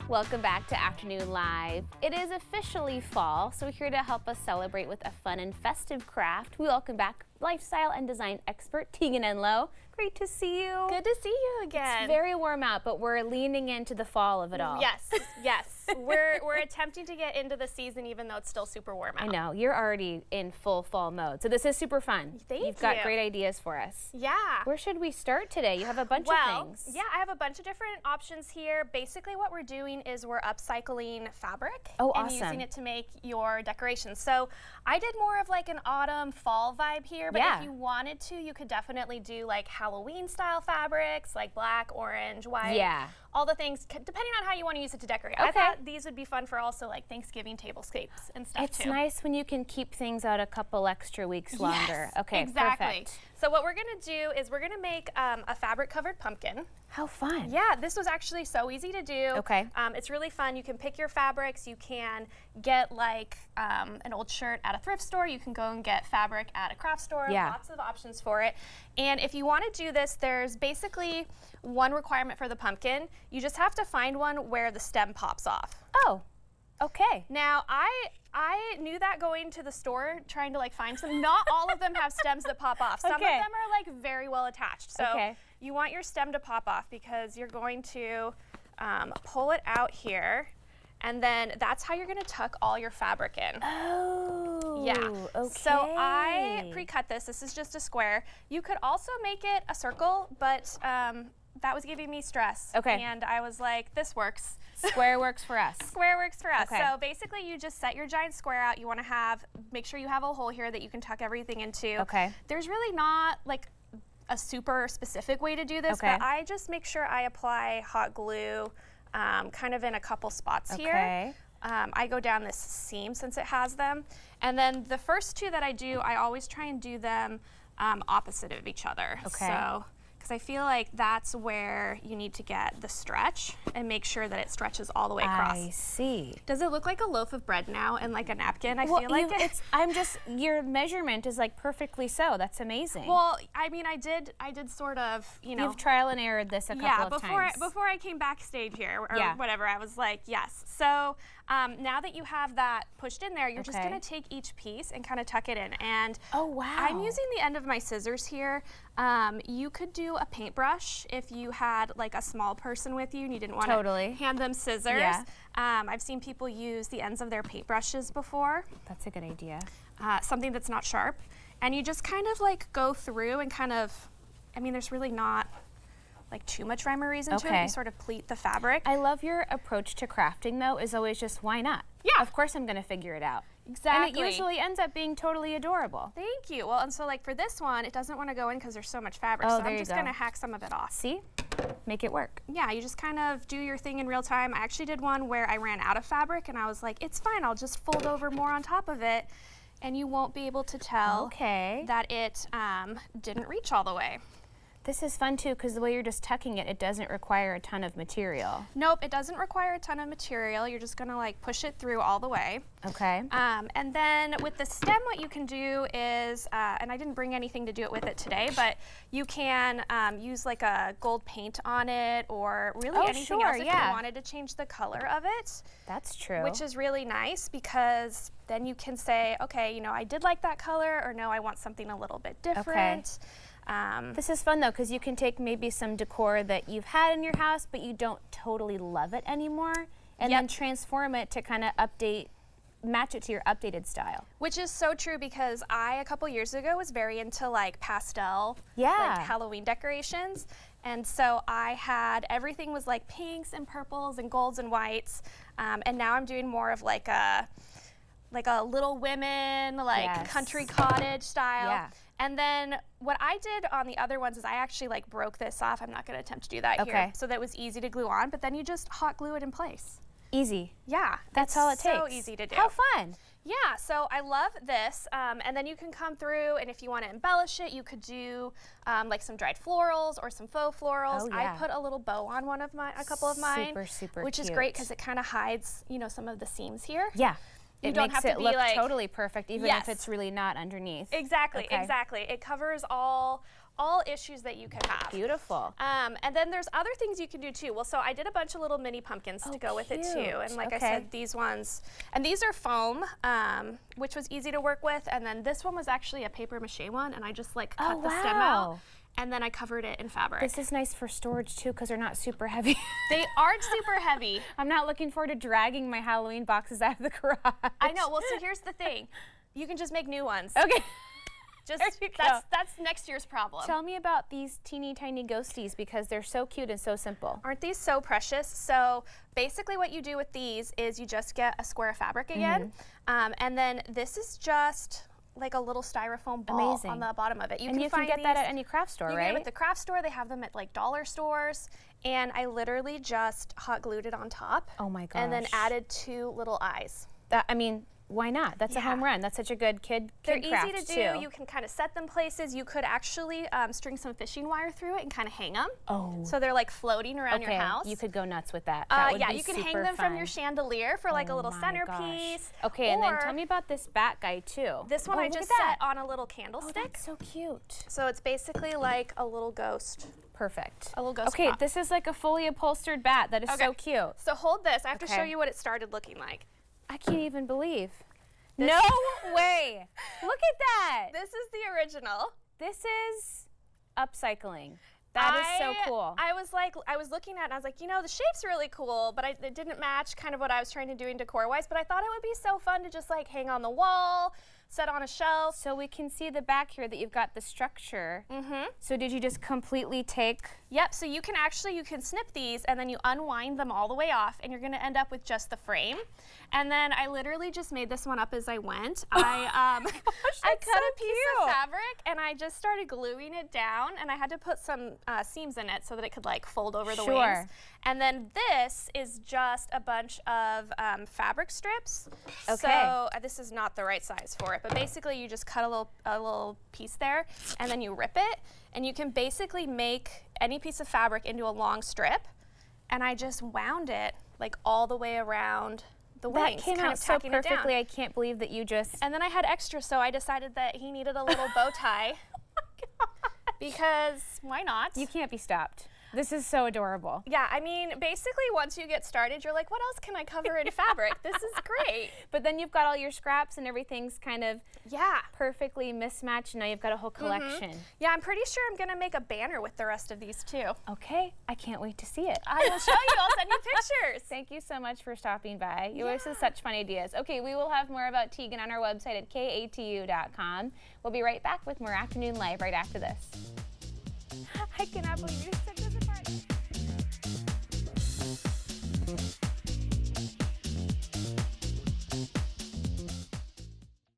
Welcome back to Afternoon Live. It is officially fall, so we're here to help us celebrate with a fun and festive craft. We welcome back lifestyle and design expert Tegan Enloe. Great to see you. Good to see you again. It's very warm out, but we're leaning into the fall of it all. Yes, yes. We're attempting to get into the season even though it's still super warm out. I know, you're already in full fall mode, so this is super fun. Thank you. You've got great ideas for us. Yeah. Where should we start today? You have a bunch of things. Yeah, I have a bunch of different options here. Basically what we're doing is we're upcycling fabric and using it to make your decorations. So I did more of like an autumn fall vibe here, but if you wanted to, you could definitely do like Halloween style fabrics, like black, orange, white, all the things, depending on how you want to use it to decorate. I thought these would be fun for also like Thanksgiving tablescapes and stuff too. It's nice when you can keep things out a couple extra weeks longer. Okay, exactly. Perfect. So what we're gonna do is we're gonna make a fabric covered pumpkin. How fun. Yeah, this was actually so easy to do. Okay. It's really fun. You can pick your fabrics. You can get like an old shirt at a thrift store. You can go and get fabric at a craft store. Yeah. Lots of options for it. And if you want to do this, there's basically one requirement for the pumpkin. You just have to find one where the stem pops off. Oh, okay. Now, I knew that going to the store, trying to like find some. Not all of them have stems that pop off. Some of them are like very well attached. So you want your stem to pop off because you're going to pull it out here, and then that's how you're going to tuck all your fabric in. Oh, yeah. Okay. So I pre-cut this. This is just a square. You could also make it a circle, but that was giving me stress. Okay. And I was like, this works. Square works for us. Square works for us. Okay. So basically you just set your giant square out. You want to make sure you have a hole here that you can tuck everything into. Okay. There's really not like a super specific way to do this, but I just make sure I apply hot glue kind of in a couple spots here. I go down this seam since it has them. And then the first two that I do, I always try and do them opposite of each other. Okay. So, because I feel like that's where you need to get the stretch and make sure that it stretches all the way across. I see. Does it look like a loaf of bread now and like a napkin? I feel like your measurement is like perfectly so. That's amazing. Well, I mean, I did sort of, you know. You've trial and errored this a couple of times. Before I came backstage here or whatever, I was like, yes. So now that you have that pushed in there, you're just gonna take each piece and kind of tuck it in. And I'm using the end of my scissors here. You could do a paintbrush if you had like a small person with you and you didn't want to hand them scissors. Yeah. I've seen people use the ends of their paintbrushes before. That's a good idea. Something that's not sharp. And you just kind of like go through and kind of, I mean, there's really not like too much rhyme or reason to it. You sort of pleat the fabric. I love your approach to crafting though, is always just why not? Yeah. Of course I'm gonna figure it out. Exactly. And it usually ends up being totally adorable. Thank you. Well, and so like for this one, it doesn't want to go in because there's so much fabric. So I'm just gonna hack some of it off. See? Make it work. Yeah, you just kind of do your thing in real time. I actually did one where I ran out of fabric and I was like, it's fine, I'll just fold over more on top of it and you won't be able to tell that it didn't reach all the way. This is fun too because the way you're just tucking it, it doesn't require a ton of material. Nope, it doesn't require a ton of material. You're just gonna like push it through all the way. Okay. And then with the stem, what you can do is, and I didn't bring anything to do it with it today, but you can use like a gold paint on it or really anything else if you wanted to change the color of it. That's true. Which is really nice because then you can say, okay, you know, I did like that color, or no, I want something a little bit different. This is fun though because you can take maybe some decor that you've had in your house but you don't totally love it anymore and then transform it to kind of match it to your updated style. Which is so true because I, a couple years ago, was very into like pastel, like Halloween decorations. And so I had, everything was like pinks and purples and golds and whites. And now I'm doing more of like a Little Women, like country cottage style. And then what I did on the other ones is I actually like broke this off. I'm not gonna attempt to do that here. So that it was easy to glue on, but then you just hot glue it in place. Easy. Yeah. That's all it takes. So easy to do. How fun. Yeah, so I love this. And then you can come through and if you wanna embellish it, you could do like some dried florals or some faux florals. I put a little bow on a couple of mine. Super which cute. is great because it kind of hides, you know, some of the seams here. Yeah. It don't makes have to it be look like totally perfect, even if it's really not underneath. Exactly, Okay. exactly. It covers all issues that you could have. Beautiful. And then there's other things you can do too. Well, so I did a bunch of little mini pumpkins to go with it too. And like I said, these ones, and these are foam, which was easy to work with. And then this one was actually a paper mache one, and I just like cut the stem out. And then I covered it in fabric. This is nice for storage too, because they're not super heavy. They aren't super heavy. I'm not looking forward to dragging my Halloween boxes out of the garage. I know. Well, so here's the thing. You can just make new ones. Okay. That's next year's problem. Tell me about these teeny tiny ghosties, because they're so cute and so simple. Aren't these so precious? So basically what you do with these is you just get a square of fabric again. And then this is just like a little styrofoam ball on the bottom of it. You can get that at any craft store, right? You can get them at the craft store. They have them at like dollar stores. And I literally just hot glued it on top. Oh my gosh. And then added 2 little eyes. I mean, why not? That's a home run. That's such a good kid They're craft easy to do. too. You can kind of set them places. You could actually string some fishing wire through it and kind of hang them. Oh. So they're like floating around your house. You could go nuts with that. That would be you can hang super them fun. from your chandelier for like a little centerpiece. Okay, and then tell me about this bat guy too. This one I just set on a little candlestick. Oh, that's so cute. So it's basically like a little ghost. Perfect. A little ghost Okay, prop. this is like a fully upholstered bat. That is so cute. So hold this. I have to show you what it started looking like. I can't even believe. No way. Look at that. This is the original. This is upcycling. That is so cool. I was looking at it and I was like, you know, the shape's really cool, but it didn't match kind of what I was trying to do in decor-wise, but I thought it would be so fun to just like hang on the wall, set on a shelf. So we can see the back here that you've got the structure. So did you just completely take? Yep, so you can snip these and then you unwind them all the way off and you're gonna end up with just the frame. And then I literally just made this one up as I went. I cut a piece of fabric and I just started gluing it down, and I had to put some seams in it so that it could like fold over the wings. And then this is just a bunch of fabric strips. So this is not the right size for it, but basically you just cut a little piece there and then you rip it, and you can basically make any piece of fabric into a long strip. And I just wound it like all the way around the wings. That came out so perfectly. I can't believe that you just... And then I had extra, so I decided that he needed a little bow tie. Oh my gosh. Because why not? You can't be stopped. This is so adorable. Yeah, I mean, basically once you get started, you're like, what else can I cover in fabric? This is great. But then you've got all your scraps and everything's kind of perfectly mismatched. Now you've got a whole collection. Yeah, I'm pretty sure I'm going to make a banner with the rest of these too. Okay, I can't wait to see it. I will show you. I'll send you pictures. Thank you so much for stopping by. You always have such fun ideas. Okay, we will have more about Tegan on our website at katu.com. We'll be right back with more Afternoon Live right after this. I cannot believe you said